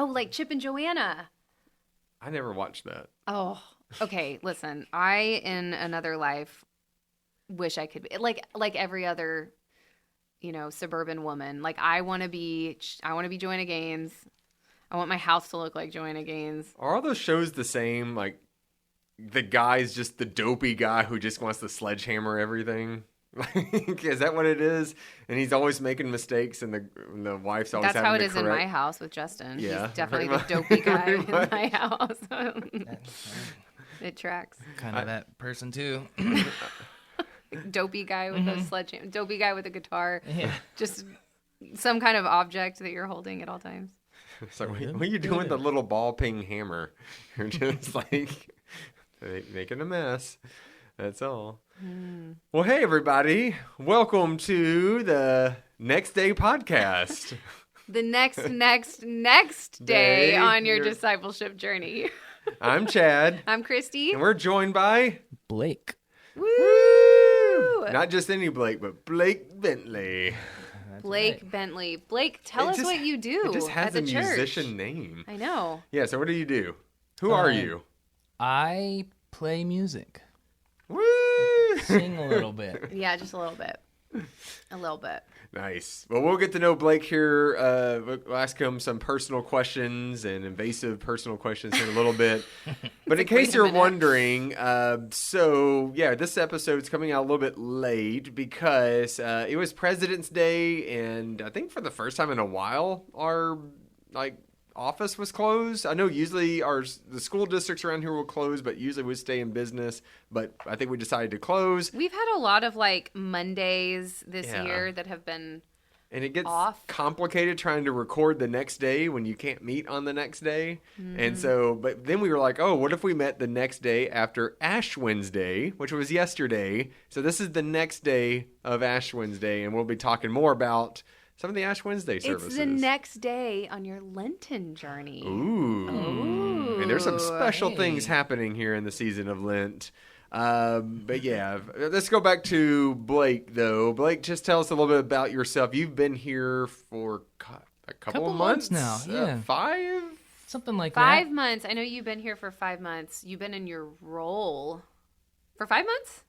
Like Chip and Joanna. I never watched that. Oh, okay. Listen, I in another life wish I could be like every other, suburban woman. Like I want to be Joanna Gaines. I want my house to look like Joanna Gaines. Are all those shows the same? Like the guy's just the dopey guy who just wants to sledgehammer everything. Is that what it is? And he's always making mistakes, and the wife's always That's having how it to is correct. in my house with Justin. Yeah, he's definitely the dopey guy in my house. It tracks. Kind of that person too. Dopey guy with a sledgehammer. Dopey guy with a guitar. Yeah. Just some kind of object that you're holding at all times. So what are you doing with the little ball ping hammer? You're just like making a mess. That's all. Well, hey, everybody. Welcome to the Next Day podcast. The next day on your discipleship journey. I'm Chad. I'm Christy. And we're joined by Blake. Woo! Not just any Blake, but Blake Bentley. Blake Bentley. Blake, tell us what you do It just has at a the church. musician name. I know. Yeah, so what do you do? Who are you? I play music. Woo! Sing a little bit. Yeah, just a little bit. A little bit. Nice. Well, we'll get to know Blake here. We'll ask him some personal questions and invasive personal questions here in a little bit. But in case you're wondering, this episode's coming out a little bit late because it was President's Day, and I think for the first time in a while, our office was closed. I know usually the school districts around here will close, but usually we stay in business. But I think we decided to close. We've had a lot of Mondays this year that have been and it gets off. complicated trying to record the next day when you can't meet on the next day. And so, but then we were like, oh, what if we met the next day after Ash Wednesday, which was yesterday. So this is the next day of Ash Wednesday, and we'll be talking more about some of the Ash Wednesday services. It's the next day on your Lenten journey. Ooh. And there's some special things happening here in the season of Lent. But yeah, let's go back to Blake, though. Blake, just tell us a little bit about yourself. You've been here for a couple months now. Yeah. 5? Something like 5 months. I know you've been here for 5 months. You've been in your role for 5 months?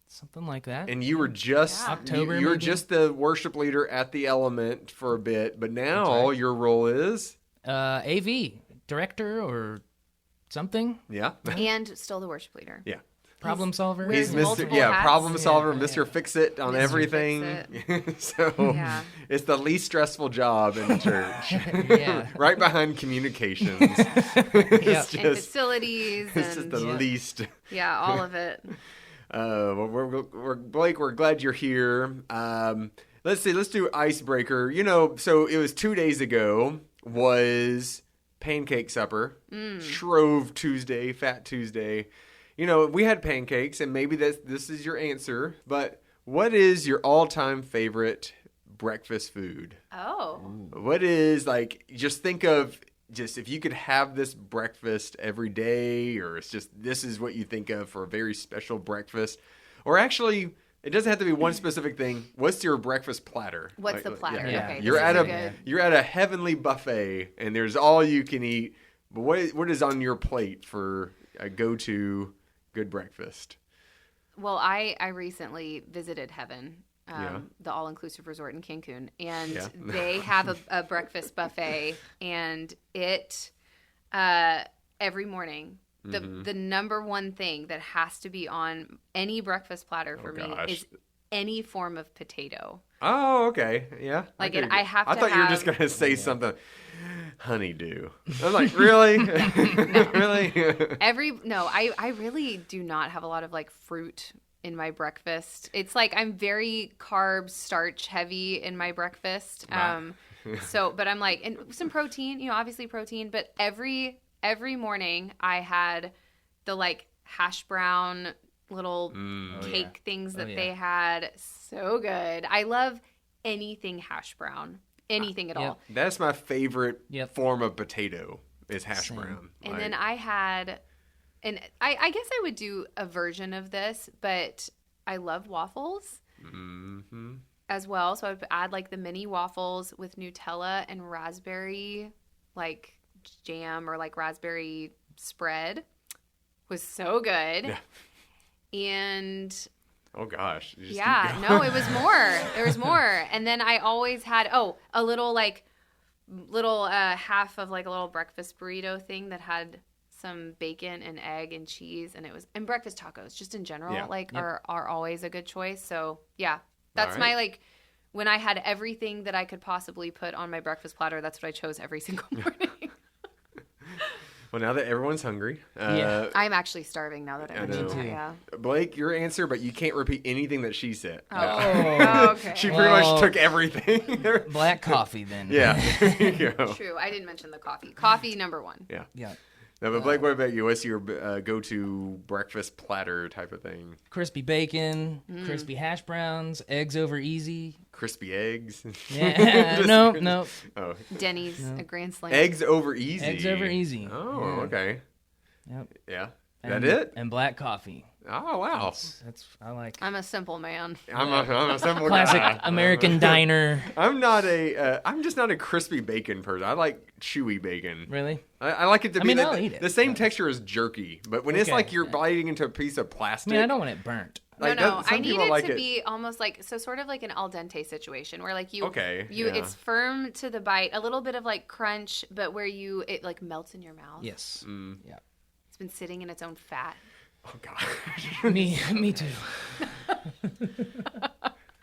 Something like that. And you were just October. You were maybe? just the worship leader at the Element for a bit, but now your role is AV director or something. Yeah. And still the worship leader. Yeah. Problem solver. He's Wears Mr. multiple Yeah, hats. problem solver, Yeah. Mr. Fix It on Mr. everything. So it's the least stressful job in the church. Yeah. Right behind communications. Yeah. It's And just facilities. it's just the and least. yeah, all of it. Well, we're Blake, we're glad you're here. Let's do icebreaker. So it was 2 days ago was pancake supper, Shrove Tuesday, Fat Tuesday. We had pancakes, and maybe this is your answer, but what is your all-time favorite breakfast food? Oh. What is, just think of, if you could have this breakfast every day, or it's just, this is what you think of for a very special breakfast, or actually, it doesn't have to be one specific thing. What's your breakfast platter? What's the platter? Yeah. Okay, You're at a heavenly buffet, and there's all you can eat. But what is on your plate for a go-to good breakfast? Well, I recently visited Heaven, the all-inclusive resort in Cancun, and they have a breakfast buffet, and it every morning. The number one thing that has to be on any breakfast platter for me is any form of potato. Oh, okay. Yeah. I have to I thought you were just going to say something. Honeydew. I'm like, really? Really? I really do not have a lot of fruit in my breakfast. It's I'm very carb, starch heavy in my breakfast. Wow. So, but I'm like, and some protein, obviously protein, but every morning I had the like hash brown little cake things that they had. So good. I love anything hash brown. Anything at all. That's my favorite form of potato is hash brown. And then I had, and I guess I would do a version of this, but I love waffles as well. So I would add like the mini waffles with Nutella and raspberry like jam or like raspberry spread. Was so good. Yeah. And oh gosh. No, it was more. There was more. And then I always had a little half of like a little breakfast burrito thing that had some bacon and egg and cheese, and breakfast tacos just in general are always a good choice. So yeah, that's my like when I had everything that I could possibly put on my breakfast platter, that's what I chose every single morning. Well, now that everyone's hungry. I'm actually starving now that I mentioned that, yeah. Blake, your answer, but you can't repeat anything that she said. Oh, okay. She pretty much took everything. Black coffee, then. Yeah. There you go. True. I didn't mention the coffee. Coffee, number one. Yeah. No, but Blake, what about you? What's your go-to breakfast platter type of thing? Crispy bacon, crispy hash browns, eggs over easy. Crispy eggs? Yeah. No. Oh. Denny's, a grand slam. Eggs over easy. Eggs over easy. Oh, okay. Yep. Yeah. That it? And black coffee. Oh, wow. That's I like. I'm a simple man. I'm a simple Classic guy. American diner. I'm just not a crispy bacon person. I like chewy bacon. Really? I like it to be I'll eat it, the same texture as jerky, but when it's like you're biting into a piece of plastic. I don't want it burnt. Like, no. I need it to be almost like sort of like an al dente situation where like it's firm to the bite, a little bit of like crunch, but where it like melts in your mouth. Yes. Yeah. It's been sitting in its own fat. Oh God. me too.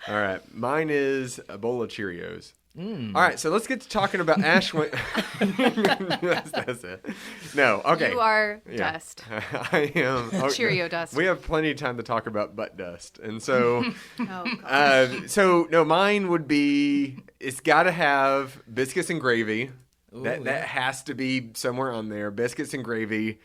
All right, mine is a bowl of Cheerios. All right, so let's get to talking about Ash. That's it. No, okay. You are dust. I am. Okay. Cheerio dust. We have plenty of time to talk about butt dust, and so, oh, mine would be. It's got to have biscuits and gravy. Ooh, that has to be somewhere on there. Biscuits and gravy.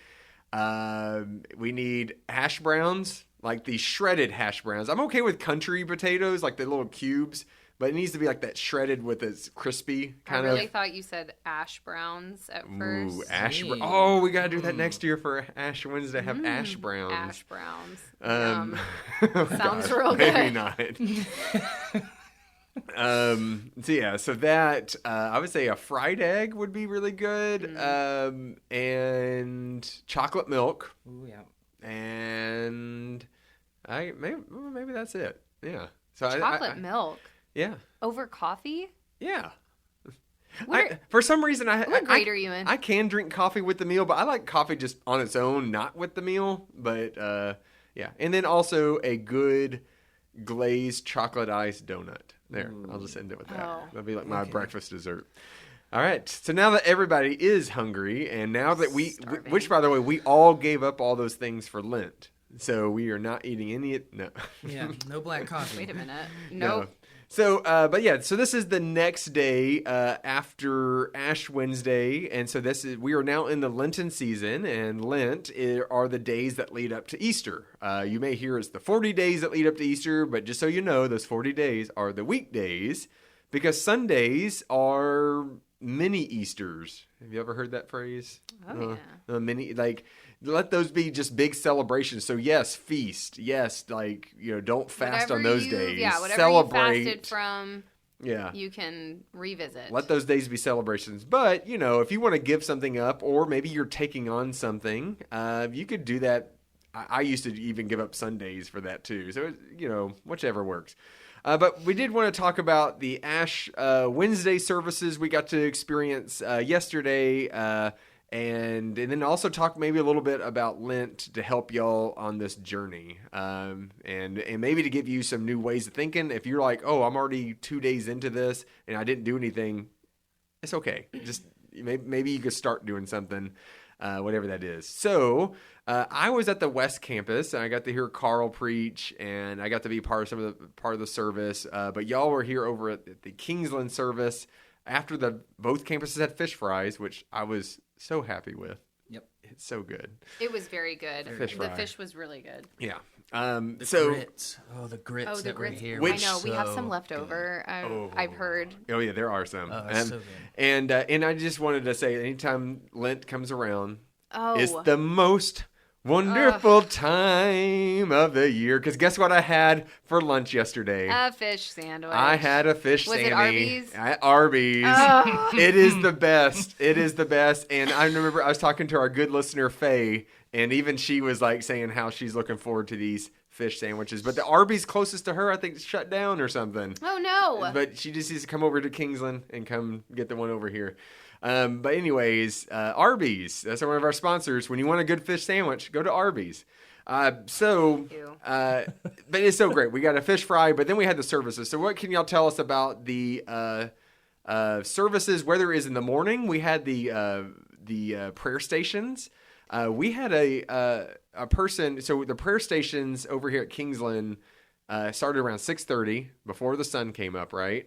We need hash browns, like the shredded hash browns. I'm okay with country potatoes, like the little cubes, but it needs to be like that shredded with its crispy kind of. I really thought you said ash browns at first. Ooh, ash. Oh, we gotta do that next year for Ash Wednesday. Have ash browns. Ash browns. Sounds real good. Maybe not. So that I would say a fried egg would be really good. And chocolate milk. Ooh, yeah. And maybe that's it. Yeah. So chocolate milk. Yeah. Over coffee? Yeah. For some reason, what grade are you in? I can drink coffee with the meal, but I like coffee just on its own, not with the meal. But yeah, and then also a good glazed chocolate ice donut. There, I'll just end it with that. Oh. That'll be like my breakfast dessert. All right. So now that everybody is hungry, and now that which by the way, we all gave up all those things for Lent, so we are not eating any. No. Yeah. No black coffee. Wait a minute. Nope. No. So, but yeah, so this is the next day after Ash Wednesday, and so we are now in the Lenten season, and Lent are the days that lead up to Easter. You may hear it's the 40 days that lead up to Easter, but just so you know, those 40 days are the weekdays, because Sundays are mini Easters. Have you ever heard that phrase? Oh, yeah. Mini, like... Let those be just big celebrations. So yes, feast. Yes, like don't fast on those days. Yeah, whatever celebrate. You fasted from. Yeah, you can revisit. Let those days be celebrations. But if you want to give something up, or maybe you're taking on something, you could do that. I used to even give up Sundays for that too. So whichever works. But we did want to talk about the Ash Wednesday services we got to experience yesterday. And then also talk maybe a little bit about Lent to help y'all on this journey, and maybe to give you some new ways of thinking. If you're like, oh, I'm already 2 days into this and I didn't do anything, it's okay. Just maybe you could start doing something, whatever that is. So I was at the West Campus and I got to hear Carl preach, and I got to be part of the service. But y'all were here over at the Kingsland service. after both campuses had fish fries, which I was so happy with. Yep. It's so good. It was very good. Fish fry. The fish was really good. Yeah. The grits. Oh, the grits that were here. I know. We have some left over. I've heard. Oh, yeah, there are some. Oh, it's so good. And I just wanted to say, anytime Lent comes around, Oh. it's the most wonderful time of the year. Because guess what I had for lunch yesterday? A fish sandwich. I had a fish Was Sammy. it Arby's? At Arby's. Oh. It is the best. It is the best. And I remember I was talking to our good listener, Faye, and even she was like saying how she's looking forward to these fish sandwiches. But the Arby's closest to her, I think, shut down or something. Oh, no. But she just needs to come over to Kingsland and come get the one over here. But anyways, Arby's, that's one of our sponsors. When you want a good fish sandwich, go to Arby's. But it's so great. We got a fish fry, but then we had the services. So what can y'all tell us about the services, whether it is in the morning? We had the prayer stations. We had a person. So the prayer stations over here at Kingsland started around 6:30 before the sun came up, right?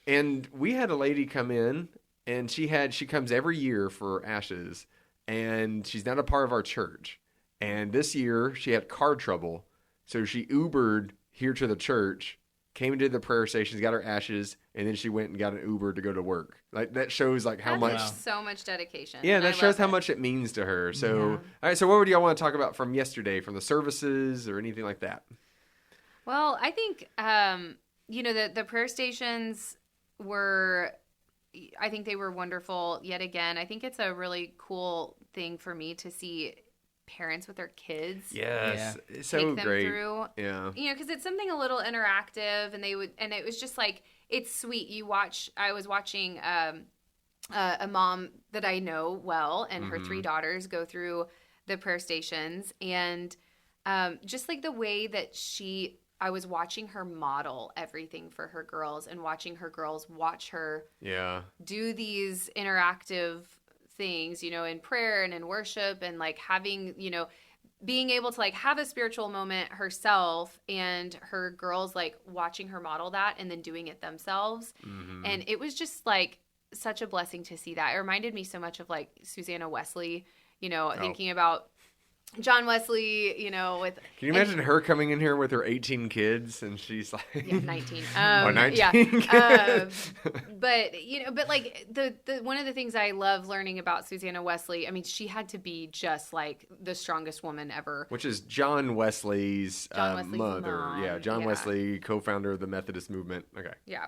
And we had a lady come in, and she comes every year for Ashes, and she's not a part of our church. And this year she had car trouble, so she Ubered here to the church, came into the prayer stations, got her Ashes, and then she went and got an Uber to go to work. Like that shows like how much so much dedication. Yeah, that shows how much it means to her. So all right, so what would y'all want to talk about from yesterday, from the services or anything like that? Well, I think the prayer stations were, I think they were wonderful yet again. I think it's a really cool thing for me to see parents with their kids. Yes. Yeah. It's so take them great. Through. Yeah. Because it's something a little interactive, and it was just like, it's sweet. I was watching a mom that I know well, and her 3 daughters go through the prayer stations, and just like the way that I was watching her model everything for her girls, and watching her girls watch her do these interactive things, in prayer and in worship, and like having, being able to like have a spiritual moment herself, and her girls like watching her model that and then doing it themselves. Mm-hmm. And it was just like such a blessing to see that. It reminded me so much of like Susanna Wesley, thinking about John Wesley, with... Can you imagine her coming in here with her 18 kids and she's like... Yeah, 19. 19 kids. But like the one of the things I love learning about Susanna Wesley, I mean, she had to be just like the strongest woman ever. Which is John Wesley's mother. Mom. Yeah, John Wesley, co-founder of the Methodist movement. Okay. Yeah.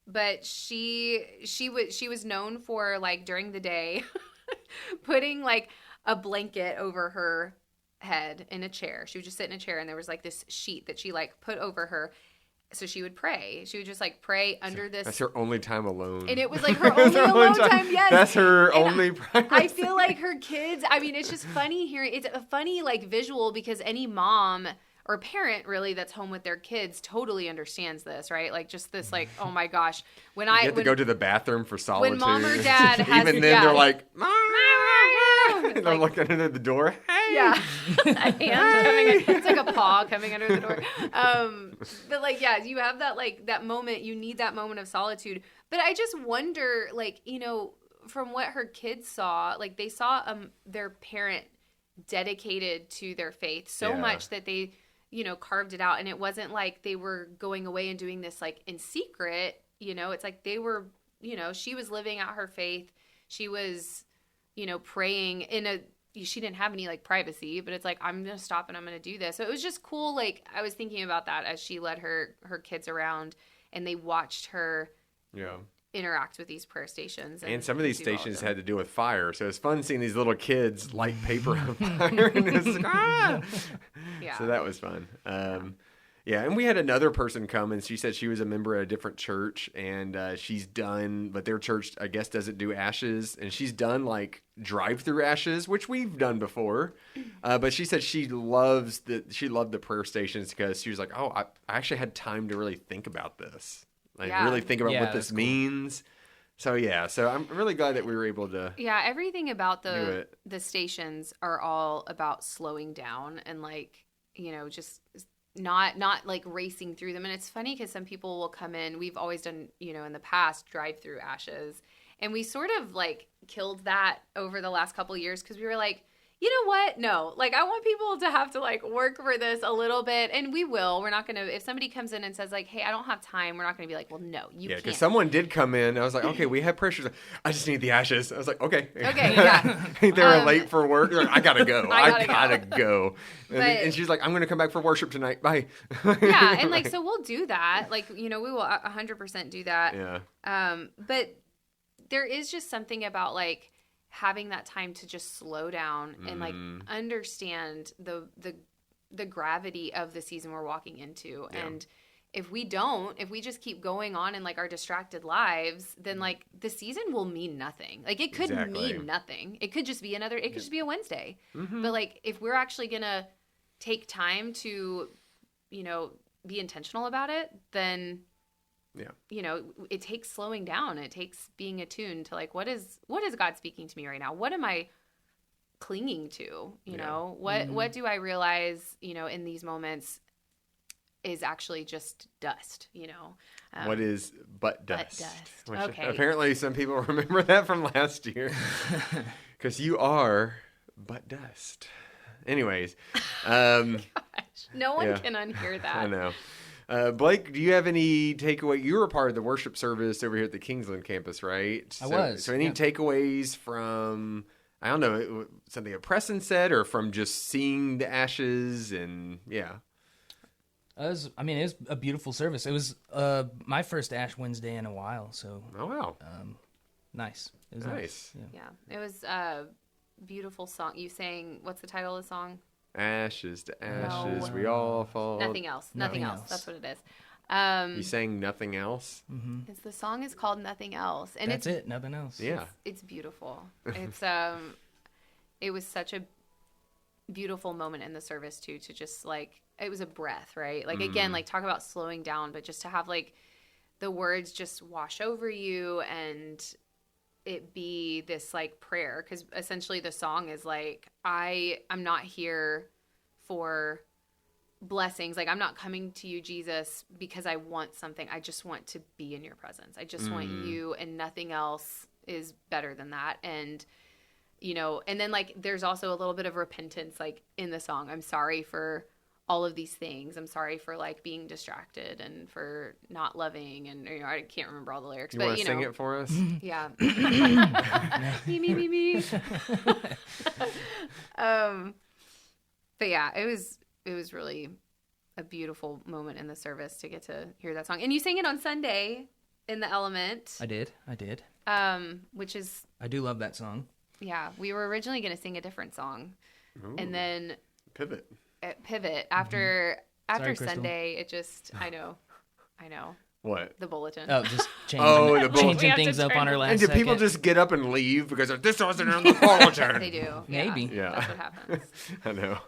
But she was known for like during the day putting like a blanket over her head in a chair. She would just sit in a chair, and there was like this sheet that she like put over her, so she would pray. She would just like pray under this. That's her only time alone. And it was like her only alone time. Yes, that's her only privacy. I feel like her kids. I mean, it's just funny hearing. It's a funny like visual, because any mom or parent really that's home with their kids totally understands this, right? Like just this, like, oh my gosh, when you have to go to the bathroom for solitude. When mom or dad has, even then they're like, and I'm looking under the door. Hey, yeah, a hand coming. It's like a paw coming under the door. But like, yeah, you have that like that moment. You need that moment of solitude. But I just wonder, like, from what her kids saw, like they saw their parent dedicated to their faith so much that they carved it out, and it wasn't like they were going away and doing this like in secret. It's like they were, she was living out her faith. She was praying she didn't have any like privacy, but it's like, I'm going to stop and I'm going to do this. So it was just cool. Like I was thinking about that as she led her kids around, and they watched her interact with these prayer stations. And some of these stations had to do with fire. So it's fun seeing these little kids light paper on fire. And it's like, Yeah. So that was fun. Yeah, and we had another person come, and she said she was a member at a different church, and she's done, but their church, I guess, doesn't do Ashes, and she's done, like, drive-through Ashes, which we've done before, but she said she loved the prayer stations because she was like, I actually had time to really think about this, really think about what this means. So, so I'm really glad that we were able to everything about the stations are all about slowing down and, like, just not like racing through them. And it's funny because some people will come in. We've always done, in the past, drive through ashes. And we sort of like killed that over the last couple of years because we were like, you know what? No, like I want people to have to like work for this a little bit, and we will. We're not going to, if somebody comes in and says like, hey, I don't have time, we're not going to be like, well, no, you can't. Yeah, because someone did come in. I was like, okay, we have pressures. I just need the ashes. I was like, okay. Okay, yeah. They were late for work. Like, I got to go. I gotta go. And she's like, I'm going to come back for worship tonight. Bye. Yeah, and like, so we'll do that. Like, we will 100% do that. Yeah. But there is just something about like, having that time to just slow down and like understand the gravity of the season we're walking into. Yeah. And if we just keep going on in like our distracted lives, then like the season will mean nothing. Like it could mean nothing. It could just be just be a Wednesday. Mm-hmm. But like if we're actually going to take time to, be intentional about it, then it takes slowing down. It takes being attuned to like, what is God speaking to me right now? What am I clinging to? What do I realize, in these moments is actually just dust, what is but dust? Which okay. Apparently some people remember that from last year because you are but dust. Anyways. Gosh, no one can unhear that. I know. Blake, do you have any takeaway? You were a part of the worship service over here at the Kingsland campus, right? I was. So any takeaways from, I don't know, something that Preston said or from just seeing the ashes and, yeah. It was a beautiful service. It was my first Ash Wednesday in a while, so. Oh, wow. Nice. It was nice. Yeah, it was a beautiful song. You sang, what's the title of the song? Ashes to ashes, we all fall. Nothing else. That's what it is. You sang Nothing Else? Mm-hmm. The song is called Nothing Else. And That's it, nothing else. Yeah. It's beautiful. It's it was such a beautiful moment in the service too, to just like, it was a breath, right? Like again, like talk about slowing down, but just to have like the words just wash over you and it be this like prayer, because essentially the song is like, I'm not here for blessings. Like I'm not coming to you, Jesus, because I want something. I just want to be in your presence. I just want you, and nothing else is better than that. And and then like there's also a little bit of repentance like in the song. I'm sorry for all of these things. I'm sorry for like being distracted and for not loving, and I can't remember all the lyrics. But sing it for us? Yeah. me. But yeah, it was really a beautiful moment in the service to get to hear that song. And you sang it on Sunday in the Element. I did. Which is, I do love that song. Yeah, we were originally going to sing a different song. Ooh. And then pivot after Sorry, Sunday. It just I know what the bulletin. Oh, just changing things up on our last. And do people just get up and leave because this wasn't on the bulletin? They do. Maybe. Yeah, that's what happens. I know.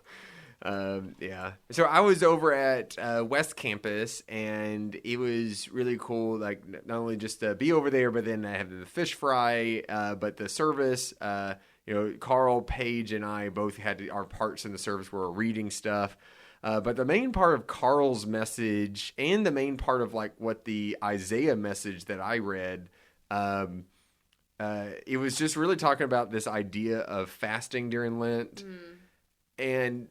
Yeah. So I was over at West Campus, and it was really cool. Like not only just to be over there, but then I had the fish fry. But the service, Carl, Paige, and I both had our parts in the service where we're reading stuff. But the main part of Carl's message and the main part of like what the Isaiah message that I read, it was just really talking about this idea of fasting during Lent, and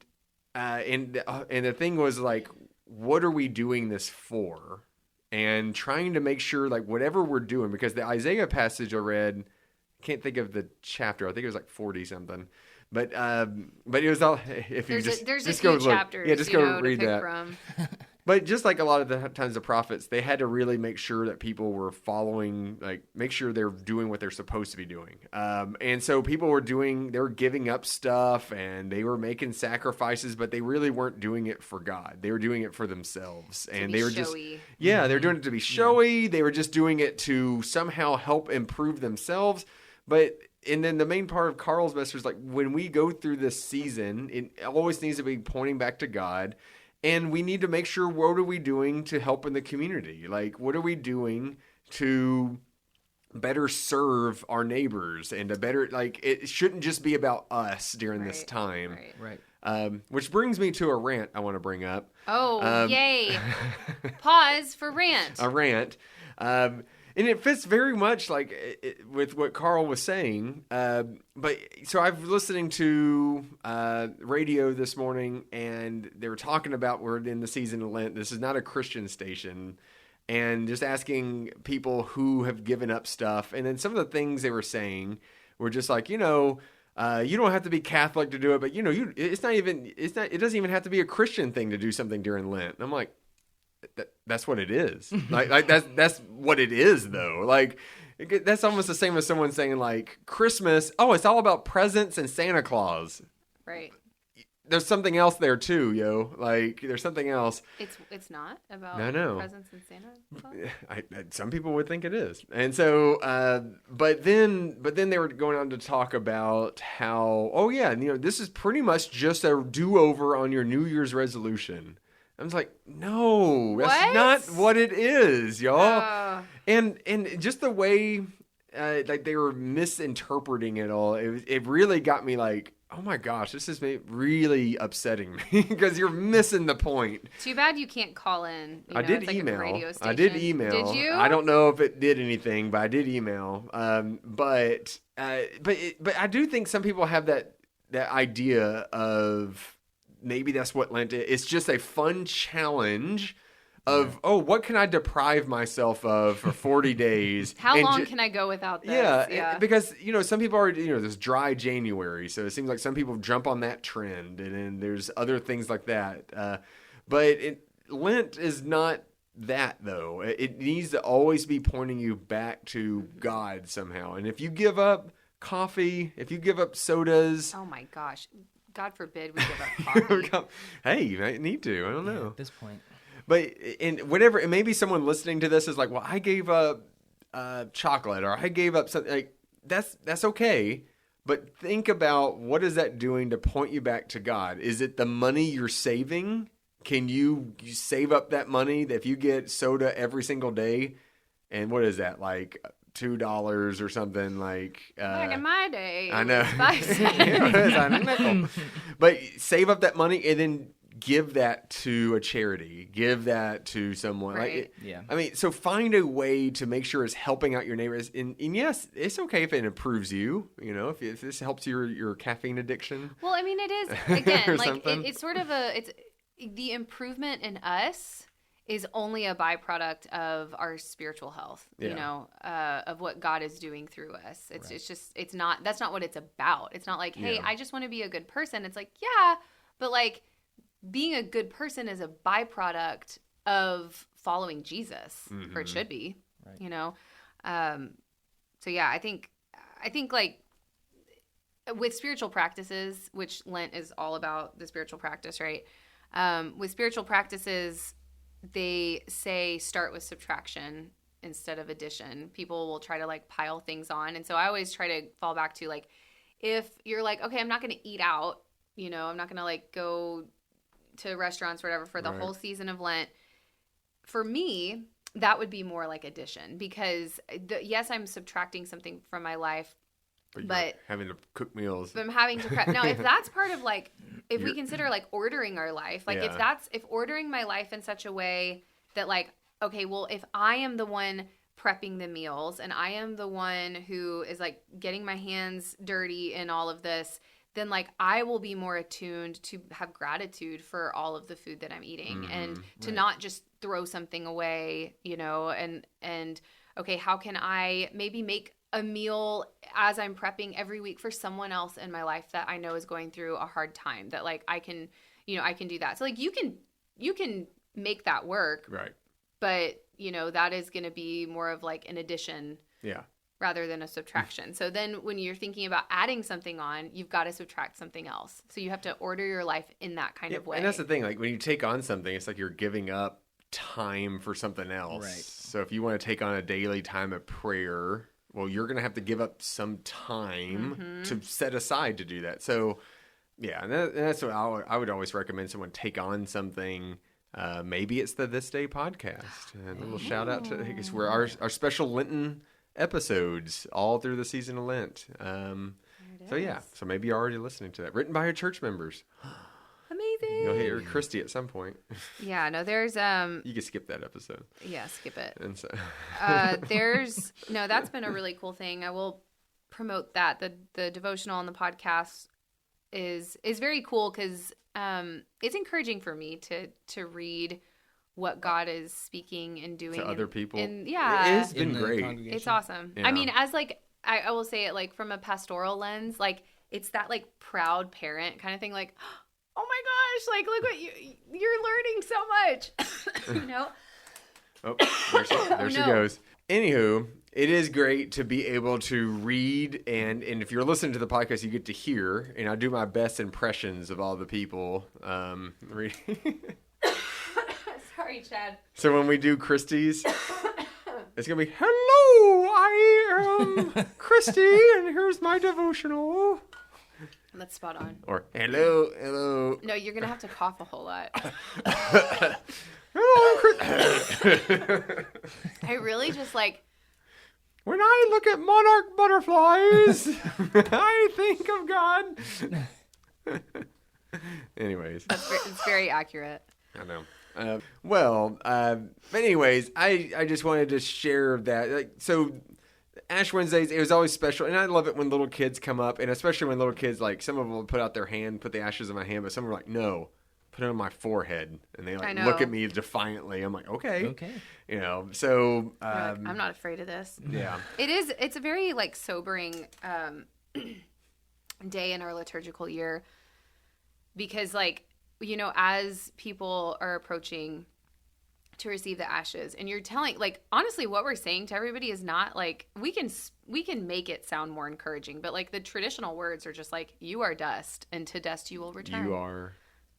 the thing was like, what are we doing this for? And trying to make sure like whatever we're doing, because the Isaiah passage I read, can't think of the chapter. I think it was like 40 something. But it was all, if you there's just a go few look. chapters, yeah, just go read to pick that. From. But just like a lot of the times the prophets, they had to really make sure that people were following, like make sure they're doing what they're supposed to be doing. And so people were giving up stuff and they were making sacrifices, but they really weren't doing it for God. They were doing it for themselves. And they were showy. They're doing it to be showy. Yeah. They were just doing it to somehow help improve themselves. And then the main part of Carl's message is like, when we go through this season, it always needs to be pointing back to God. And we need to make sure, what are we doing to help in the community? Like, what are we doing to better serve our neighbors and to better, like, it shouldn't just be about us during this time. Right. Which brings me to a rant I want to bring up. Oh, yay. Pause for rant. A rant. And it fits very much with what Carl was saying. But so I've listening to radio this morning, and they were talking about we're in the season of Lent. This is not a Christian station. And just asking people who have given up stuff. And then some of the things they were saying were just like, you don't have to be Catholic to do it, but it doesn't even have to be a Christian thing to do something during Lent. And I'm like, that's what it is. like that's what it is though. Like that's almost the same as someone saying like Christmas, it's all about presents and Santa Claus. Right. There's something else there too, yo. Like there's something else. It's not about presents and Santa Claus. Some people would think it is, and so, but then they were going on to talk about how, this is pretty much just a do-over on your New Year's resolution. I was like, no, that's not what it is, y'all. And just the way, they were misinterpreting it all. It really got me like, oh my gosh, this is really upsetting me because you're missing the point. Too bad you can't call in. I did email. Did you? I don't know if it did anything, but I did email. But I do think some people have that idea of maybe that's what Lent is. It's just a fun challenge of, what can I deprive myself of for 40 days? How long can I go without this? Yeah. Because, some people are, this dry January. So it seems like some people jump on that trend. And then there's other things like that. But Lent is not that, though. It needs to always be pointing you back to God somehow. And if you give up coffee, if you give up sodas. Oh, my gosh. God forbid we give up coffee. Hey, you might need to. I don't know. At this point. But in whatever, and maybe someone listening to this is like, well, I gave up chocolate, or I gave up something. Like that's okay. But think about, what is that doing to point you back to God? Is it the money you're saving? Can you save up that money that if you get soda every single day? And what is that, like $2 or something? Like back in my day, I know. 5 cents. But save up that money and then give that to a charity. Give that to someone. Right. I mean, so find a way to make sure it's helping out your neighbors. And yes, it's okay if it improves you. If this helps your caffeine addiction. Well, I mean, it is again like it's sort of it's the improvement in us is only a byproduct of our spiritual health. Of what God is doing through us. It's not. That's not what it's about. It's not like, hey, I just want to be a good person. It's like, yeah, but like, being a good person is a byproduct of following Jesus, or it should be, right. So yeah, I think like with spiritual practices, which Lent is all about the spiritual practice, right? With spiritual practices, they say start with subtraction instead of addition. People will try to like pile things on. And so I always try to fall back to like, if you're like, okay, I'm not going to eat out, I'm not going to like go to restaurants or whatever for the whole season of Lent. For me, that would be more like addition, because yes, I'm subtracting something from my life, but having to cook meals. But I'm having to prep. Now, if that's part of like, if we consider like ordering our life, like if ordering my life in such a way that like, okay, well, if I am the one prepping the meals and I am the one who is like getting my hands dirty in all of this, then like I will be more attuned to have gratitude for all of the food that I'm eating, and to not just throw something away, and okay, how can I maybe make a meal as I'm prepping every week for someone else in my life that I know is going through a hard time, that like I can do that. So like you can make that work. Right. But, that is going to be more of like an addition. Yeah. Rather than a subtraction. So then when you're thinking about adding something on, you've got to subtract something else. So you have to order your life in that kind of way. And that's the thing. Like when you take on something, it's like you're giving up time for something else. Right. So if you want to take on a daily time of prayer, well, you're going to have to give up some time to set aside to do that. So yeah, and that's what I would always recommend someone take on something. Maybe it's the This Day podcast. A little shout out to, because we're our special Lenten episodes all through the season of Lent. So maybe you're already listening to that. Written by our church members. amazing. You'll hear Christy at some point. Yeah, no, there's You can skip that episode. Yeah, skip it. And so that's been a really cool thing. I will promote that. The devotional on the podcast is very cool because it's encouraging for me to read what God is speaking and doing to other people. And yeah, it's been great. It's awesome. Yeah. I mean, as like I will say it like from a pastoral lens, like it's that like proud parent kind of thing, like, oh my gosh, like look what you're learning so much. You know? Oh, there she goes. Anywho, it is great to be able to read, and if you're listening to the podcast, you get to hear, and I do my best impressions of all the people reading. Sorry, Chad. So when we do Christie's, it's going to be, hello, I am Christy, and here's my devotional. That's spot on. Or, hello. No, you're going to have to cough a whole lot. Hello, Christy. I really just like... When I look at monarch butterflies, I think of God. Anyways. It's very accurate. I know. Anyways, I just wanted to share that. Like, so Ash Wednesdays, it was always special. And I love it when little kids come up. And especially when little kids, like, some of them will put out their hand, put the ashes in my hand. But some are like, no, put it on my forehead. And they like look at me defiantly. I'm like, okay. You know, so. Like, I'm not afraid of this. Yeah. It's a very, like, sobering day in our liturgical year. Because, like, you know, as people are approaching to receive the ashes, and you're telling, like, honestly, what we're saying to everybody is not like we can make it sound more encouraging, but like the traditional words are just like, you are dust, and to dust you will return. You are.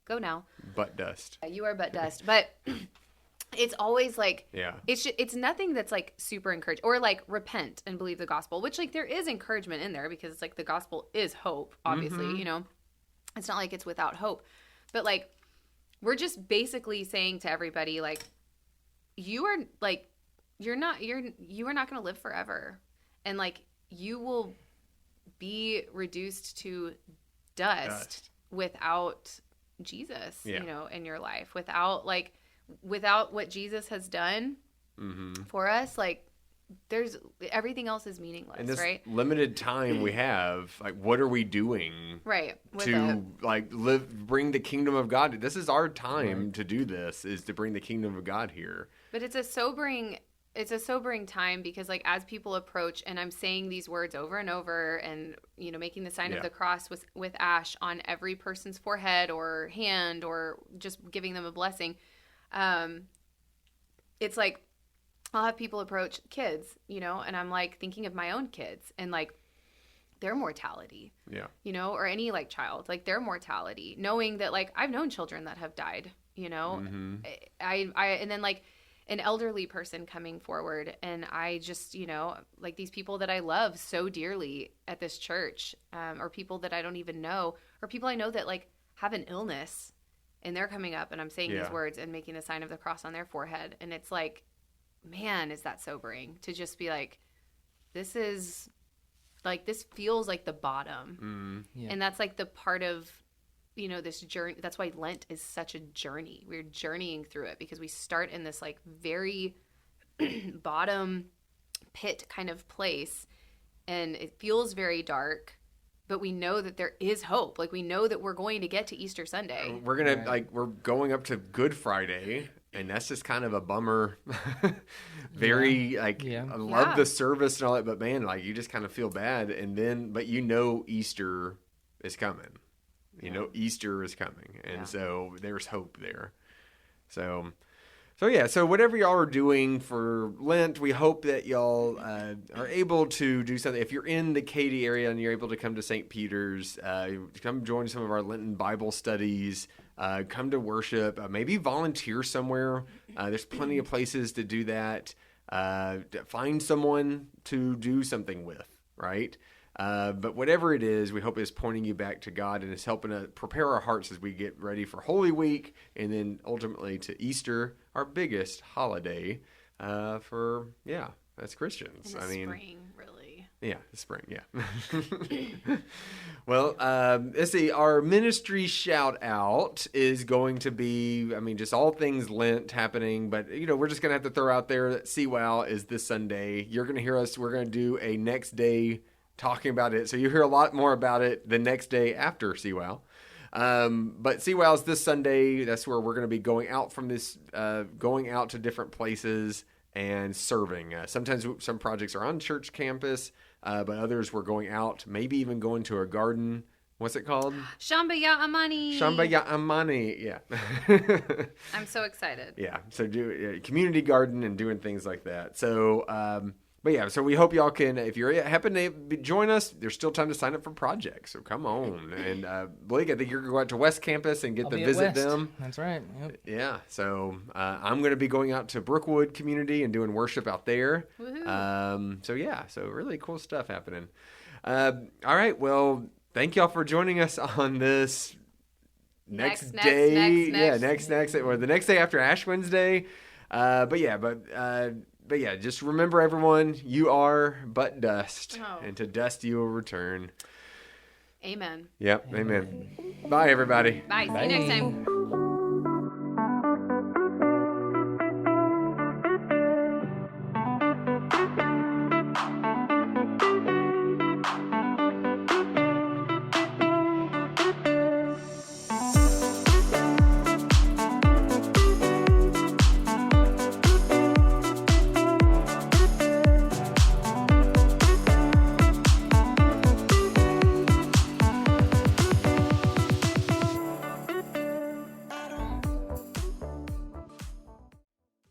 Go now. But dust. You are but dust. But it's always like, yeah, it's nothing that's like super encouraging, or like repent and believe the gospel, which like there is encouragement in there because it's like the gospel is hope, obviously. You know, it's not like it's without hope. But, like, we're just basically saying to everybody, like, you are not going to live forever. And, like, you will be reduced to dust. Without Jesus, you know, in your life. Without what Jesus has done for us, like, everything else is meaningless, and this right? limited time we have, like, what are we doing, right? Like bring the kingdom of God? This is our time to do this. Is to bring the kingdom of God here. But it's a sobering time because, like, as people approach, and I'm saying these words over and over, and you know, making the sign of the cross with ash on every person's forehead or hand, or just giving them a blessing. It's like, I'll have people approach kids, you know, and I'm like thinking of my own kids and like their mortality, you know, or any like child, like their mortality, knowing that like I've known children that have died, you know, and then like an elderly person coming forward, and I just, you know, like these people that I love so dearly at this church, or people that I don't even know, or people I know that like have an illness, and they're coming up, and I'm saying these words and making the sign of the cross on their forehead, and it's like, man, is that sobering to just be like, this feels like the bottom. And that's like the part of, you know, this journey. That's why Lent is such a journey. We're journeying through it because we start in this like very bottom pit kind of place, and it feels very dark, but we know that there is hope. Like, we know that we're going to get to Easter Sunday. We're going to we're going up to Good Friday. And that's just kind of a bummer. I love the service and all that, but man, like, you just kind of feel bad. And then, but you know, Easter is coming. You know, Easter is coming. And so there's hope there. So whatever y'all are doing for Lent, we hope that y'all are able to do something. If you're in the Katy area and you're able to come to St. Peter's, come join some of our Lenten Bible studies. Come to worship, maybe volunteer somewhere. There's plenty of places to do that. Find someone to do something with, right? But whatever it is, we hope it's pointing you back to God, and it's helping to prepare our hearts as we get ready for Holy Week, and then ultimately to Easter, our biggest holiday as Christians. In the spring, really. Yeah, spring, yeah. Well, let's see. Our ministry shout out is going to be, I mean, just all things Lent happening. But, we're just going to have to throw out there that CWOW is this Sunday. You're going to hear us. We're going to do a next day talking about it. So you hear a lot more about it the next day after CWOW. But CWOW is this Sunday. That's where we're going to be going out from this, going out to different places and serving. Sometimes some projects are on church campus. But others were going out, maybe even going to a garden. What's it called? Shamba Ya'amani. Shamba Ya'amani, yeah. I'm so excited. Yeah, so do community garden and doing things like that. So, but yeah, so we hope y'all can, if you're happen to join us, there's still time to sign up for projects. So come on. And Blake, I think you're going to go out to West Campus and get to visit them. That's right. Yep. Yeah, so I'm going to be going out to Brookwood Community and doing worship out there. So yeah, so really cool stuff happening. All right, well, thank y'all for joining us on this next day. Or the next day after Ash Wednesday. But yeah, just remember, everyone, you are but dust, and to dust you will return. Amen. Yep, amen. Bye, everybody. Bye. See you next time.